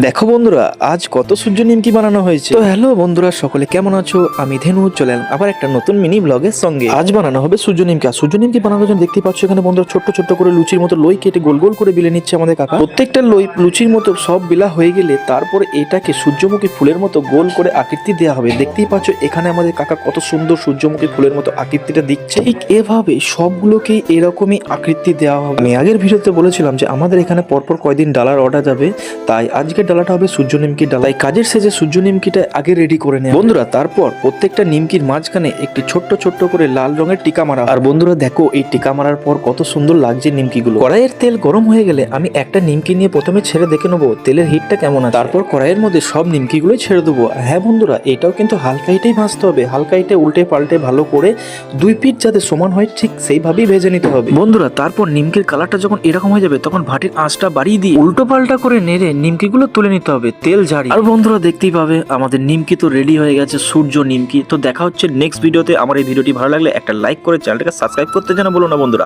দেখো বন্ধুরা, আজ কত সূর্য নিমকি বানানো হয়েছে। তো হ্যালো বন্ধুরা, সকলে কেমন আছো? আমি ধেনু চলে এলাম আবার একটা নতুন মিনি ব্লগের সঙ্গে। আজ বানানো হবে সূর্য নিমকি। আর সূর্য নিমকি বানানোর জন্য দেখতে পাচ্ছ এখানে বন্ধুরা ছোট্ট ছোট্ট করে লুচির মতো লই কেটে গোল গোল করে বিলে নিচ্ছে আমাদের কাকা। প্রত্যেকটা লই লুচির মতো সব বিলা হয়ে গেলে তারপরে এটাকে সূর্যমুখী ফুলের মতো গোল করে আকৃতি দেওয়া হবে। দেখতেই পাচ্ছ এখানে আমাদের কাকা কত সুন্দর সূর্যমুখী ফুলের মতো আকৃতিটা দিচ্ছে। ঠিক এভাবে সবগুলোকেই এরকমই আকৃতি দেওয়া হবে। আমি আগের ভিডিওতে বলেছিলাম যে আমাদের এখানে পরপর কয়দিন ডালার অর্ডার যাবে, তাই আজকের ডালাটা হবে সূর্য নিমকির ডালা। তাই কাজের শেষে সূর্য নিমকিটা আগে রেডি করে নেয় বন্ধুরা। তারপর প্রত্যেকটা নিমকির মাঝখানে একটি ছোট্ট ছোট্ট করে লাল রঙের টিকা মারা। আর বন্ধুরা দেখো এই টিকা মারার পর কত সুন্দর লাগছে নিমকিগুলো। কড়াইয়ের তেল গরম হয়ে গেলে আমি একটা নিমকি নিয়ে প্রথমে ছেড়ে দেখে নেবো তেলের হিটটা কেমন আছে। তারপর কড়াইয়ের মধ্যে সব নিমকিগুলোই ছেড়ে দেবো। হ্যাঁ বন্ধুরা, এটাও কিন্তু হালকা হিটেই ভাজতে হবে। হালকা হিটে উল্টে পাল্টে ভালো করে দুই পিঠ যাতে সমান হয় ঠিক সেইভাবেই ভেজে নিতে হবে বন্ধুরা। তারপর নিমকির কালারটা যখন এরকম হয়ে যাবে তখন ভাটির আঁচটা বাড়িয়ে দিয়ে উল্টো পাল্টা করে নেড়ে নিমকিগুলো তুলে নিতে হবে তেল ঝাড়ি। আর বন্ধুরা দেখতেই পাবে আমাদের নিমকি তো রেডি হয়ে গেছে, সূর্য নিমকি। তো দেখা হচ্ছে নেক্সট ভিডিওতে। আমার এই ভিডিওটি ভালো লাগলে একটা লাইক করে চ্যানেলটাকে সাবস্ক্রাইব করতে যেন বলো না বন্ধুরা।